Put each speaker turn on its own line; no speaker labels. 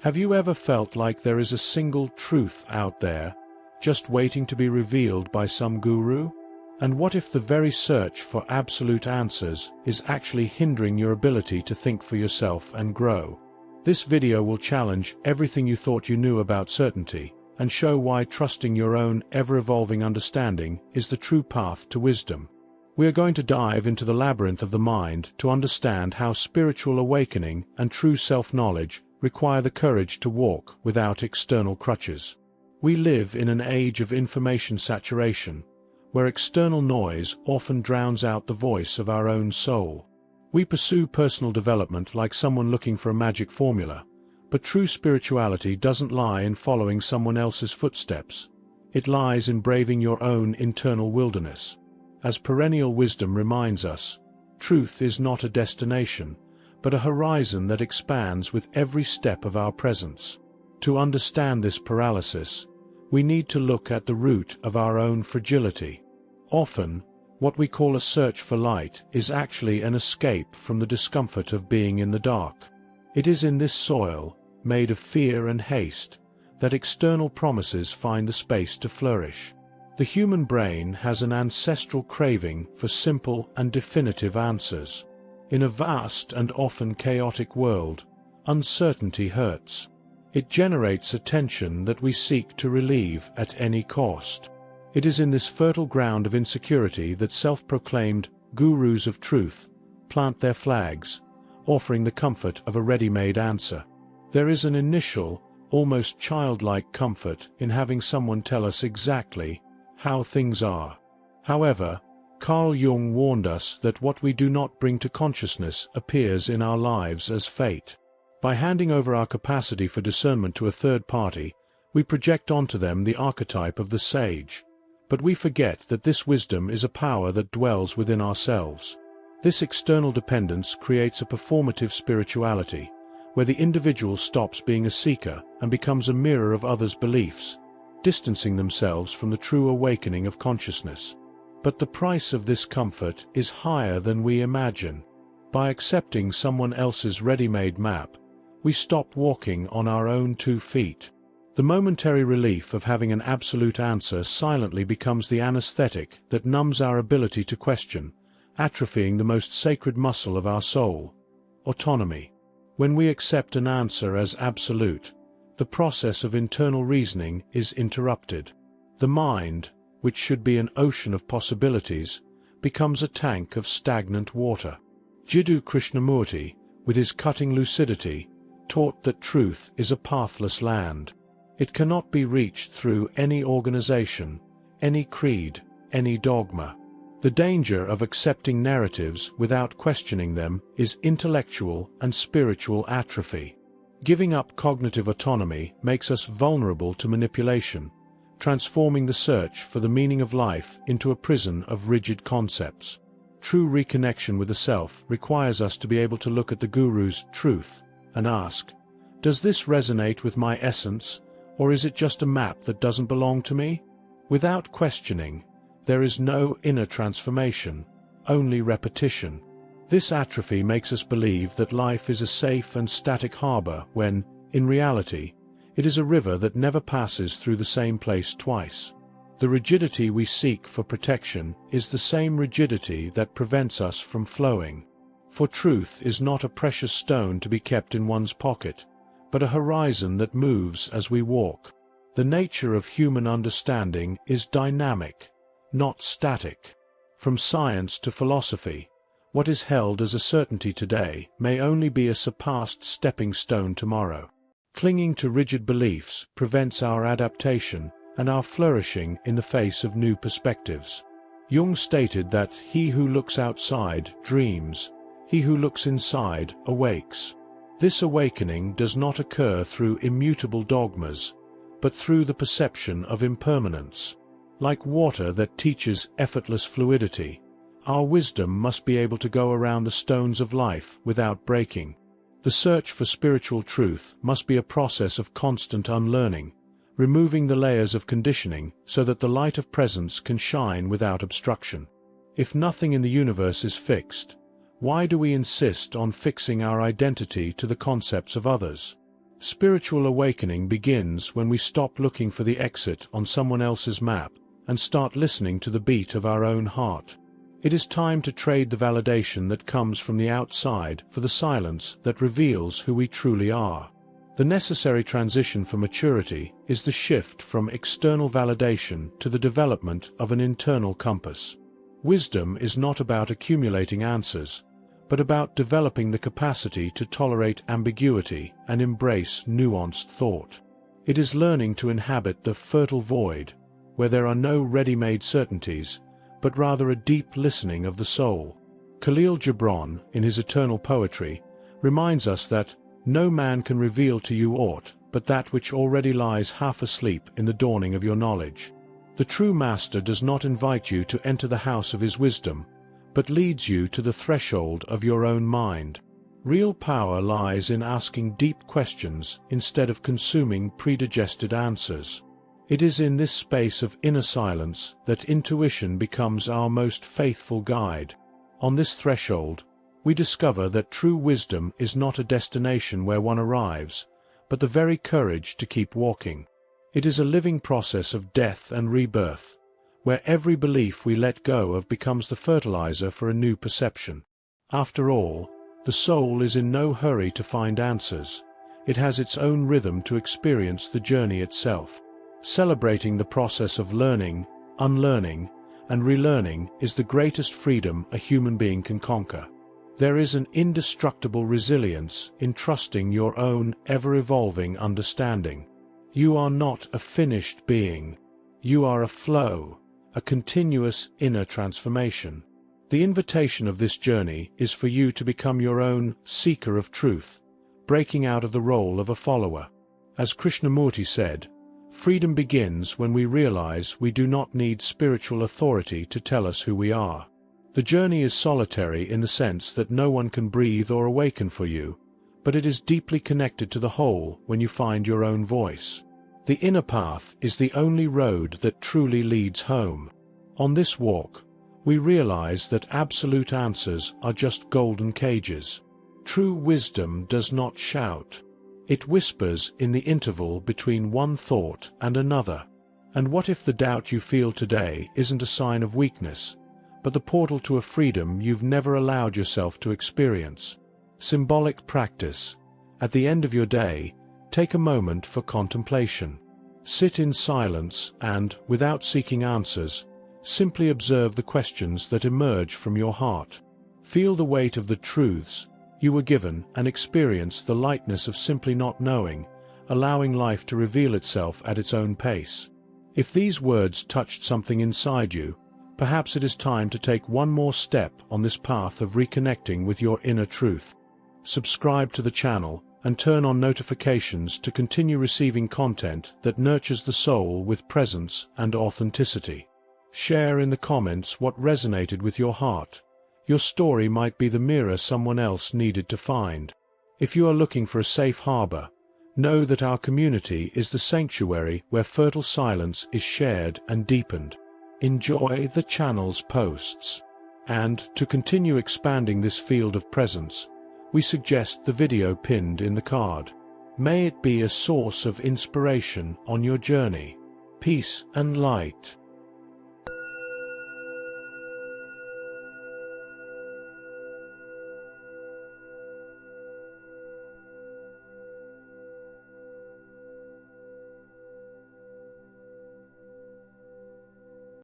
Have you ever felt like there is a single truth out there, just waiting to be revealed by some guru? And what if the very search for absolute answers is actually hindering your ability to think for yourself and grow? This video will challenge everything you thought you knew about certainty, and show why trusting your own ever-evolving understanding is the true path to wisdom. We are going to dive into the labyrinth of the mind to understand how spiritual awakening and true self-knowledge require the courage to walk without external crutches. We live in an age of information saturation, where external noise often drowns out the voice of our own soul. We pursue personal development like someone looking for a magic formula, but true spirituality doesn't lie in following someone else's footsteps. It lies in braving your own internal wilderness. As perennial wisdom reminds us, truth is not a destination, but a horizon that expands with every step of our presence. To understand this paralysis, we need to look at the root of our own fragility. Often, what we call a search for light is actually an escape from the discomfort of being in the dark. It is in this soil, made of fear and haste, that external promises find the space to flourish. The human brain has an ancestral craving for simple and definitive answers. In a vast and often chaotic world, uncertainty hurts. It generates a tension that we seek to relieve at any cost. It is in this fertile ground of insecurity that self-proclaimed gurus of truth plant their flags, offering the comfort of a ready-made answer. There is an initial, almost childlike comfort in having someone tell us exactly how things are. However, Carl Jung warned us that what we do not bring to consciousness appears in our lives as fate. By handing over our capacity for discernment to a third party, we project onto them the archetype of the sage. But we forget that this wisdom is a power that dwells within ourselves. This external dependence creates a performative spirituality, where the individual stops being a seeker and becomes a mirror of others' beliefs, distancing themselves from the true awakening of consciousness. But the price of this comfort is higher than we imagine. By accepting someone else's ready-made map, we stop walking on our own 2 feet. The momentary relief of having an absolute answer silently becomes the anesthetic that numbs our ability to question, atrophying the most sacred muscle of our soul: autonomy. When we accept an answer as absolute, the process of internal reasoning is interrupted. The mind, which should be an ocean of possibilities, becomes a tank of stagnant water. Jiddu Krishnamurti, with his cutting lucidity, taught that truth is a pathless land. It cannot be reached through any organization, any creed, any dogma. The danger of accepting narratives without questioning them is intellectual and spiritual atrophy. Giving up cognitive autonomy makes us vulnerable to manipulation, transforming the search for the meaning of life into a prison of rigid concepts. True reconnection with the self requires us to be able to look at the guru's truth and ask, does this resonate with my essence, or is it just a map that doesn't belong to me? Without questioning, there is no inner transformation, only repetition. This atrophy makes us believe that life is a safe and static harbor when, in reality, it is a river that never passes through the same place twice. The rigidity we seek for protection is the same rigidity that prevents us from flowing. For truth is not a precious stone to be kept in one's pocket, but a horizon that moves as we walk. The nature of human understanding is dynamic, not static. From science to philosophy, what is held as a certainty today may only be a surpassed stepping stone tomorrow. Clinging to rigid beliefs prevents our adaptation and our flourishing in the face of new perspectives. Jung stated that he who looks outside dreams, he who looks inside awakes. This awakening does not occur through immutable dogmas, but through the perception of impermanence. Like water that teaches effortless fluidity, our wisdom must be able to go around the stones of life without breaking. The search for spiritual truth must be a process of constant unlearning, removing the layers of conditioning so that the light of presence can shine without obstruction. If nothing in the universe is fixed, why do we insist on fixing our identity to the concepts of others? Spiritual awakening begins when we stop looking for the exit on someone else's map and start listening to the beat of our own heart. It is time to trade the validation that comes from the outside for the silence that reveals who we truly are. The necessary transition for maturity is the shift from external validation to the development of an internal compass. Wisdom is not about accumulating answers, but about developing the capacity to tolerate ambiguity and embrace nuanced thought. It is learning to inhabit the fertile void, where there are no ready-made certainties, but rather a deep listening of the soul. Khalil Gibran, in his Eternal Poetry, reminds us that no man can reveal to you aught but that which already lies half asleep in the dawning of your knowledge. The true master does not invite you to enter the house of his wisdom, but leads you to the threshold of your own mind. Real power lies in asking deep questions instead of consuming predigested answers. It is in this space of inner silence that intuition becomes our most faithful guide. On this threshold, we discover that true wisdom is not a destination where one arrives, but the very courage to keep walking. It is a living process of death and rebirth, where every belief we let go of becomes the fertilizer for a new perception. After all, the soul is in no hurry to find answers. It has its own rhythm to experience the journey itself. Celebrating the process of learning, unlearning, and relearning is the greatest freedom a human being can conquer. There is an indestructible resilience in trusting your own ever-evolving understanding. You are not a finished being. You are a flow, a continuous inner transformation. The invitation of this journey is for you to become your own seeker of truth, breaking out of the role of a follower. As Krishnamurti said, freedom begins when we realize we do not need spiritual authority to tell us who we are. The journey is solitary in the sense that no one can breathe or awaken for you, but it is deeply connected to the whole when you find your own voice. The inner path is the only road that truly leads home. On this walk, we realize that absolute answers are just golden cages. True wisdom does not shout. It whispers in the interval between one thought and another. And what if the doubt you feel today isn't a sign of weakness, but the portal to a freedom you've never allowed yourself to experience? Symbolic practice. At the end of your day, take a moment for contemplation. Sit in silence and, without seeking answers, simply observe the questions that emerge from your heart. Feel the weight of the truths you were given and experience the lightness of simply not knowing, allowing life to reveal itself at its own pace. If these words touched something inside you, perhaps it is time to take one more step on this path of reconnecting with your inner truth. Subscribe to the channel and turn on notifications to continue receiving content that nurtures the soul with presence and authenticity. Share in the comments what resonated with your heart. Your story might be the mirror someone else needed to find. If you are looking for a safe harbor, know that our community is the sanctuary where fertile silence is shared and deepened. Enjoy the channel's posts. And, to continue expanding this field of presence, we suggest the video pinned in the card. May it be a source of inspiration on your journey. Peace and light.